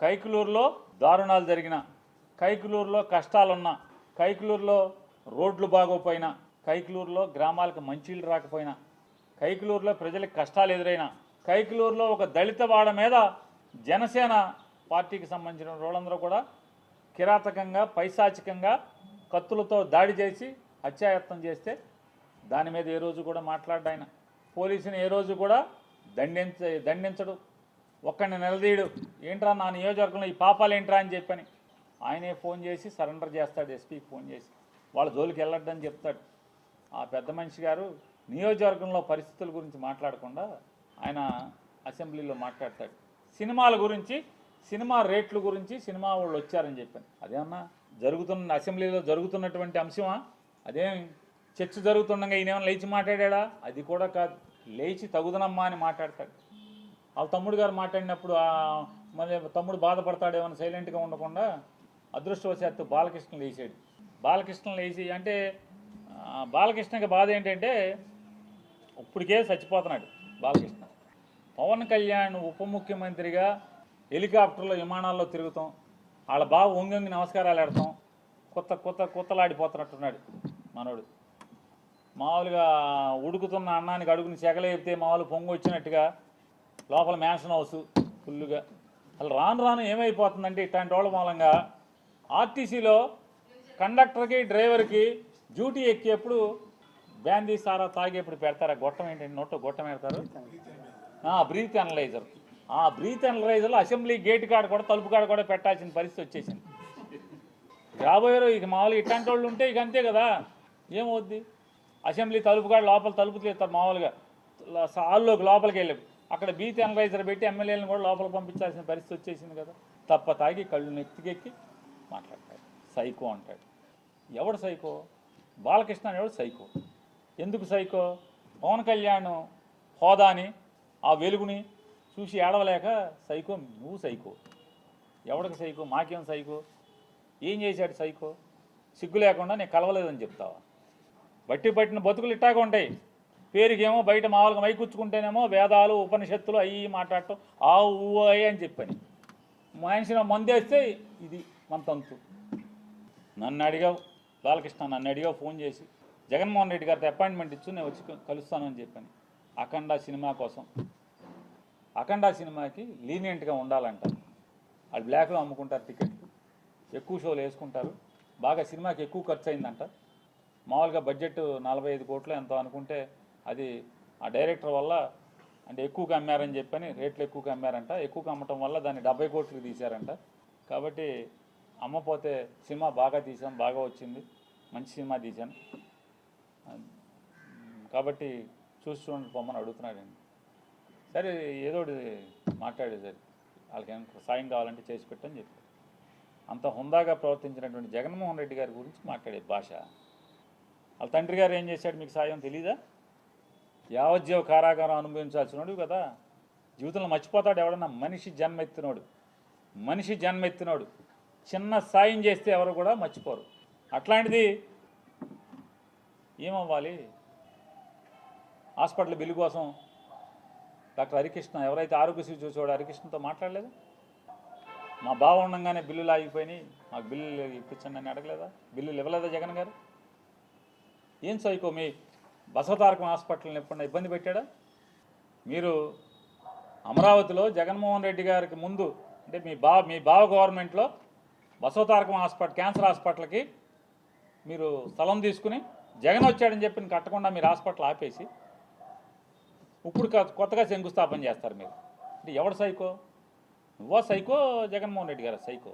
కైకలూరులో దారుణాలు జరిగిన, కైకలూరులో కష్టాలున్నా, కైకలూరులో రోడ్లు బాగోపోయినా, కైకలూరులో గ్రామాలకు మంచిళ్ళు రాకపోయినా, కైకలూరులో ప్రజలకు కష్టాలు ఎదురైనా, కైకలూరులో ఒక దళిత వాడ మీద జనసేన పార్టీకి సంబంధించిన వాళ్ళందరూ కూడా కిరాతకంగా పైశాచికంగా కత్తులతో దాడి చేసి హత్యాయత్నం చేస్తే దాని మీద ఏ రోజు కూడా మాట్లాడ్డాయన. పోలీసుని ఏ రోజు కూడా దండించడు, ఒక్కడిని నిలదీయడు. ఏంట్రా నా నియోజకవర్గంలో ఈ పాపాలు ఏంట్రా అని చెప్పని ఆయనే ఫోన్ చేసి సరెండర్ చేస్తాడు, ఎస్పీకి ఫోన్ చేసి వాళ్ళ జోలికి వెళ్ళొద్దని చెప్తాడు. ఆ పెద్ద మనిషి గారు నియోజకవర్గంలో పరిస్థితుల గురించి మాట్లాడకుండా ఆయన అసెంబ్లీలో మాట్లాడతాడు. సినిమాల గురించి, సినిమా రేట్ల గురించి, సినిమా వాళ్ళు వచ్చారని చెప్పాను. అదేమన్నా అసెంబ్లీలో జరుగుతున్నటువంటి అంశమా? అదేం చర్చ జరుగుతుండగా ఈయనేమన్నా లేచి మాట్లాడా? అది కూడా కాదు. లేచి తగుదనమ్మా అని మాట్లాడతాడు. వాళ్ళ తమ్ముడు గారు మాట్లాడినప్పుడు మరి తమ్ముడు బాధపడతాడేమో సైలెంట్గా ఉండకుండా అదృష్టవశాత్తు బాలకృష్ణ లేచాడు. బాలకృష్ణ లేచి అంటే బాలకృష్ణకి బాధ ఏంటంటే ఇప్పటికే చచ్చిపోతున్నాడు బాలకృష్ణ. పవన్ కళ్యాణ్ ఉప ముఖ్యమంత్రిగా హెలికాప్టర్లో విమానాల్లో తిరుగుతాం, వాళ్ళ బాబు వంగి నమస్కారాలు పెడతాం, కొత్తలాడిపోతున్నట్టున్నాడు మనోడు. మామూలుగా ఉడుకుతున్న అన్నానికి అడుగుని చెగలేపితే మామూలు పొంగు వచ్చినట్టుగా లోపల మ్యాన్షన్ హౌస్ ఫుల్లుగా. అసలు రాను ఏమైపోతుందంటే ఇట్లాంటి వాళ్ళ మూలంగా ఆర్టీసీలో కండక్టర్కి డ్రైవర్కి డ్యూటీ ఎక్కేప్పుడు బ్యాందీ సారా తాగేప్పుడు పెడతారు. గొట్టం ఏంటంటే నోట్లో గొట్టం పెడతారు, బ్రీత్ అనలైజర్. ఆ బ్రీత్ అనలైజర్లో అసెంబ్లీ గేట్ కాడ కూడా తలుపు కాడ కూడా పెట్టాల్సిన పరిస్థితి వచ్చేసింది. రాబోయే ఇక మామూలుగా ఇట్లాంటి వాళ్ళు ఉంటే ఇక అంతే కదా, ఏమవుద్ది? అసెంబ్లీ తలుపు కాడ లోపల తలుపు తీస్తారు మామూలుగా హాల్లోకి లోపలికి వెళ్ళి అక్కడ బ్రీత్ అనలైజర్ పెట్టి ఎమ్మెల్యేలను కూడా లోపలికి పంపించాల్సిన పరిస్థితి వచ్చేసింది కదా. తప్ప తాగి కళ్ళు నెత్తికెక్కి మాట్లాడతాడు. సైకో అంటాడు. ఎవడు సైకో? బాలకృష్ణ ఎవడు సైకో? ఎందుకు సైకో? పవన్ కళ్యాణ్ హోదాని ఆ వెలుగుని చూసి ఏడవలేక సైకో. నువ్వు సైకో. ఎవడికి సైకో? మాకేం సైకో? ఏం చేశాడు సైకో? సిగ్గు లేకుండా నేను కలవలేదని చెప్తావా? బట్టి పట్టిన బతుకులు ఇట్టాగా ఉంటాయి. పేరుకేమో బయట మామూలుగా మైకూర్చుకుంటేనేమో వేదాలు ఉపనిషత్తులు అవి మాట్లాడటం ఊ అని చెప్పని మనిషిని మందేస్తే ఇది మన తంతు. నన్ను అడిగావు బాలకృష్ణ, నన్ను అడిగావు ఫోన్ చేసి జగన్మోహన్ రెడ్డి గారితో అపాయింట్మెంట్ ఇచ్చు నేను వచ్చి కలుస్తానని చెప్పాను. అఖండ సినిమా కోసం, అఖండ సినిమాకి లీనియంట్గా ఉండాలంట. వాళ్ళు బ్లాక్లో అమ్ముకుంటారు టికెట్లు, ఎక్కువ షోలు వేసుకుంటారు, బాగా సినిమాకి ఎక్కువ ఖర్చు అయిందంట. మామూలుగా బడ్జెట్ 45 కోట్లు ఎంతో అనుకుంటే అది ఆ డైరెక్టర్ వల్ల అంటే ఎక్కువగా అమ్మారని చెప్పని రేట్లు ఎక్కువగా అమ్మారంట. ఎక్కువగా అమ్మటం వల్ల దాన్ని 70 కోట్లకి తీశారంట. కాబట్టి అమ్మపోతే సినిమా బాగా తీసాం, బాగా వచ్చింది, మంచి సినిమా తీశాను కాబట్టి చూడండి పొమ్మని అడుగుతున్నాడండి. సరే ఏదో మాట్లాడేది సరే వాళ్ళకి ఏమైనా సాయం కావాలంటే చేసి పెట్టని చెప్పి అంత హుందాగా ప్రవర్తించినటువంటి జగన్మోహన్ రెడ్డి గారి గురించి మాట్లాడే భాష. వాళ్ళ తండ్రి గారు ఏం చేశాడు మీకు సాయం తెలీదా? యావజ్జీవ కారాగారం అనుభవించాల్సినోడు కదా. జీవితంలో మర్చిపోతాడు ఎవడన్నా? మనిషి జన్మెత్తినోడు చిన్న సాయం చేస్తే ఎవరు కూడా మర్చిపోరు. అట్లాంటిది ఏమవ్వాలి? హాస్పిటల్ బిల్లు కోసం డాక్టర్ హరికృష్ణ ఎవరైతే ఆరోగ్యశ్రీ చూసేవాడు హరికృష్ణతో మాట్లాడలేదు? మా బావ ఉండగానే బిల్లులు ఆగిపోయినాయి, మాకు బిల్లులు ఇప్పించండి అని అడగలేదా? బిల్లులు ఇవ్వలేదా జగన్ గారు? ఏం సైకో? మీ బసవతారకం హాస్పిటల్ని ఎప్పుడన్నా ఇబ్బంది పెట్టాడా? మీరు అమరావతిలో జగన్మోహన్ రెడ్డి గారికి ముందు అంటే మీ బావ గవర్నమెంట్లో బసవతారకం హాస్పిటల్ క్యాన్సర్ హాస్పిటల్కి మీరు స్థలం తీసుకుని జగన్ వచ్చాడని చెప్పి కట్టకుండా మీరు హాస్పిటల్ ఆపేసి ఇప్పుడు కొత్తగా శంకుస్థాపన చేస్తారు మీరు. అంటే ఎవడు సైకో? నువ్వో సైకో, జగన్మోహన్ రెడ్డి గారు సైకో?